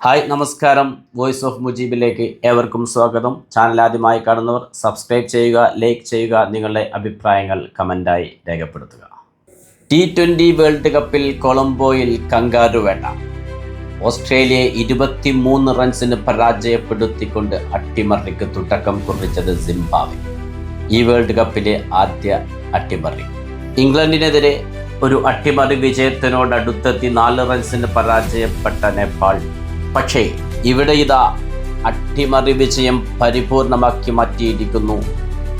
Hi നമസ്കാരം. Voice of മുജീബിലേക്ക് ഏവർക്കും സ്വാഗതം. ചാനൽ ആദ്യമായി കാണുന്നവർ സബ്സ്ക്രൈബ് ചെയ്യുക, ലൈക്ക് ചെയ്യുക, നിങ്ങളുടെ അഭിപ്രായങ്ങൾ കമൻ്റായി രേഖപ്പെടുത്തുക. T20 വേൾഡ് കപ്പിൽ കൊളംബോയിൽ കങ്കാരു വേട്ട. ഓസ്ട്രേലിയയെ 23 റൺസിന് പരാജയപ്പെടുത്തിക്കൊണ്ട് അട്ടിമറിക്ക് തുടക്കം കുറിച്ചത് സിംബാബ്വെ. ഈ വേൾഡ് കപ്പിലെ ആദ്യ അട്ടിമറി. ഇംഗ്ലണ്ടിനെതിരെ ഒരു അട്ടിമറി വിജയത്തിനോടടുത്തെത്തി 4 റൺസിന് പരാജയപ്പെട്ട നേപ്പാൾ. പക്ഷേ ഇവിടെ ഇതാ അട്ടിമറി വിജയം പരിപൂർണമാക്കി മാറ്റിയിരിക്കുന്നു.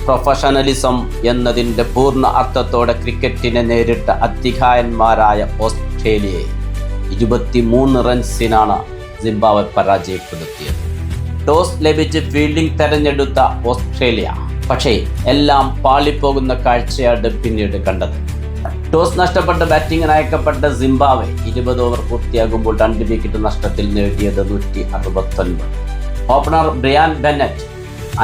പ്രൊഫഷണലിസം എന്നതിൻ്റെ പൂർണ്ണ അർത്ഥത്തോടെ ക്രിക്കറ്റിനെ നേരിട്ട അധികായന്മാരായ ഓസ്ട്രേലിയയെ 23 റൺസിനാണ് സിംബാബ്വെ പരാജയപ്പെടുത്തിയത്. ടോസ് ലഭിച്ച് ഫീൽഡിംഗ് തെരഞ്ഞെടുത്ത ഓസ്ട്രേലിയ പക്ഷേ എല്ലാം പാളിപ്പോകുന്ന കാഴ്ചയാണ് പിന്നീട് കണ്ടത്. ടോസ് നഷ്ടപ്പെട്ട് ബാറ്റിംഗിന് അയക്കപ്പെട്ട സിംബാബ്വെ 20 ഓവർ പൂർത്തിയാകുമ്പോൾ 2 വിക്കറ്റ് നഷ്ടത്തിൽ നേടിയത് 169. ഓപ്പണർ ബ്രിയാൻ ബെന്നറ്റ്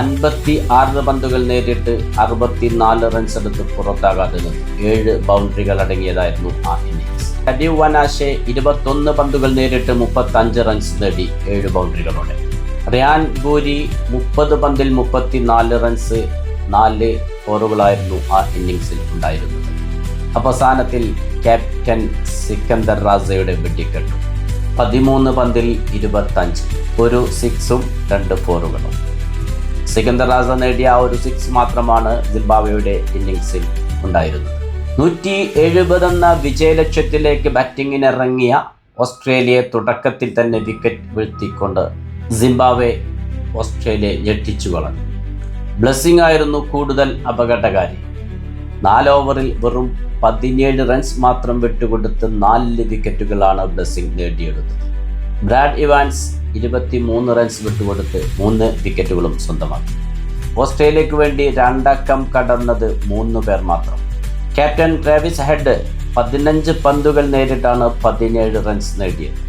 56 പന്തുകൾ നേരിട്ട് 64 റൺസ് എടുത്ത് പുറത്താകാതെ നിന്നു. 7 ബൗണ്ടറികൾ അടങ്ങിയതായിരുന്നു ആ ഇന്നിംഗ്സ്. കഡീവ് വനാഷെ 21 പന്തുകൾ നേരിട്ട് 35 റൺസ് നേടി 7 ബൗണ്ടറികളോടെ. റിയാൻ ബൂരി 30 പന്തിൽ 34 റൺസ് 4 ഫോറുകളായിരുന്നു ആ ഇന്നിംഗ്സിൽ ഉണ്ടായിരുന്നത്. അവസാനത്തിൽ ക്യാപ്റ്റൻ സിക്കന്ദർ റാസയുടെ വെടിക്കെട്ടു. 13 പന്തിൽ 25, ഒരു 6ഉം 2 ഫോറുകളും. സിക്കന്ദർ റാസ നേടിയ ആ ഒരു 6 മാത്രമാണ് സിംബാബ്വെയുടെ ഇന്നിംഗ്സിൽ ഉണ്ടായിരുന്നത്. 170 എന്ന വിജയലക്ഷ്യത്തിലേക്ക് ബാറ്റിങ്ങിനിറങ്ങിയ ഓസ്ട്രേലിയയെ തുടക്കത്തിൽ തന്നെ വിക്കറ്റ് വീഴ്ത്തിക്കൊണ്ട് സിംബാബ്വെ ഓസ്ട്രേലിയയെ ഞെട്ടിച്ചു കളഞ്ഞു. ബ്ലെസ്സിംഗ് ആയിരുന്നു കൂടുതൽ അപകടകാരി. 4 ഓവറിൽ വെറും 17 റൺസ് മാത്രം വിട്ടുകൊടുത്ത് 4 വിക്കറ്റുകളാണ് ബ്ലെസ്സിംഗ് നേടിയെടുത്തത്. ബ്രാഡ് ഇവാൻസ് 23 റൺസ് വിട്ടുകൊടുത്ത് 3 വിക്കറ്റുകളും സ്വന്തമാക്കി. ഓസ്ട്രേലിയക്ക് വേണ്ടി 2 അക്കം കടന്നത് 3 പേർ മാത്രം. ക്യാപ്റ്റൻ ട്രാവിസ് ഹെഡ് 15 പന്തുകൾ നേരിട്ടാണ് 17 റൺസ് നേടിയത്.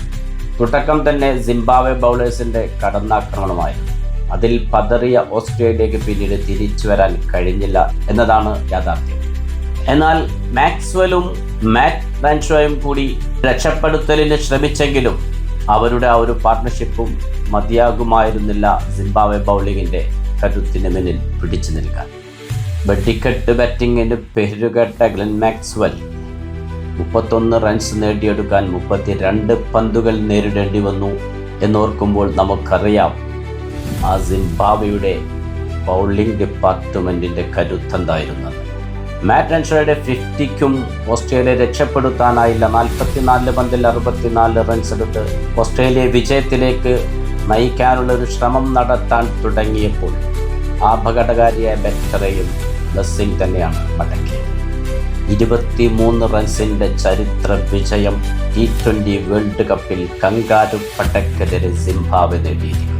തുടക്കം തന്നെ സിംബാബ്വെ ബൗളേഴ്സിൻ്റെ കടന്നാക്രമണമായിരുന്നു. അതിൽ പതറിയ ഓസ്ട്രേലിയക്ക് പിന്നീട് തിരിച്ചു വരാൻ കഴിഞ്ഞില്ല എന്നതാണ് യാഥാർത്ഥ്യം. എന്നാൽ മാക്സ്വെലും മാറ്റ് റാൻഷോയും കൂടി രക്ഷപ്പെടുത്തലിന് ശ്രമിച്ചെങ്കിലും അവരുടെ ആ ഒരു പാർട്ട്ണർഷിപ്പും മതിയാകുമായിരുന്നില്ല സിംബാബ്വെ ബൗളിങ്ങിൻ്റെ കരുത്തിന് മുന്നിൽ പിടിച്ചു നിൽക്കാൻ. വെടിക്കെട്ട് ബാറ്റിങ്ങിന് പേരുകേട്ട ഗ്ലെൻ മാക്സ്വെൽ 31 റൺസ് നേടിയെടുക്കാൻ 32 പന്തുകൾ നേരിടേണ്ടി വന്നു എന്നോർക്കുമ്പോൾ നമുക്കറിയാം ആ സിംബാബ്വെയുടെ ബൗളിംഗ് ഡിപ്പാർട്ട്മെൻറ്റിൻ്റെ കരുത്തെന്തായിരുന്നത്. മാറ്റ് റാൻഷോയുടെ 50ക്കും ഓസ്ട്രേലിയയെ രക്ഷപ്പെടുത്താനായില്ല. 44 പന്തിൽ 64 റൺസ് എടുത്ത് ഓസ്ട്രേലിയ വിജയത്തിലേക്ക് നയിക്കാനുള്ളൊരു ശ്രമം നടത്താൻ തുടങ്ങിയപ്പോൾ ആ അപകടകാരിയായ ബാറ്ററെയും ബ്ലെസ്സിംഗ് തന്നെയാണ് മടക്കിയത്. 23 റൺസിൻ്റെ ചരിത്ര വിജയം T20 വേൾഡ് കപ്പിൽ കങ്കാരു പടക്കെതിരെ സിംബാബ്വെ നേടിയിരിക്കുന്നു.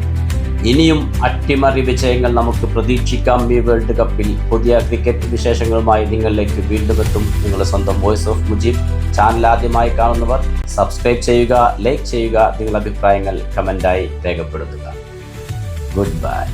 ഇനിയും അട്ടിമറി വിജയങ്ങൾ നമുക്ക് പ്രതീക്ഷിക്കാം ഈ വേൾഡ് കപ്പിൽ. പുതിയ ക്രിക്കറ്റ് വിശേഷങ്ങളുമായി നിങ്ങളിലേക്ക് വീണ്ടും എത്തും നിങ്ങളുടെ സ്വന്തം വോയിസ് ഓഫ് മുജീബ്. ചാനൽ ആദ്യമായി കാണുന്നവർ സബ്സ്ക്രൈബ് ചെയ്യുക, ലൈക്ക് ചെയ്യുക, നിങ്ങളുടെ അഭിപ്രായങ്ങൾ കമൻ്റായി രേഖപ്പെടുത്തുക. Good bye.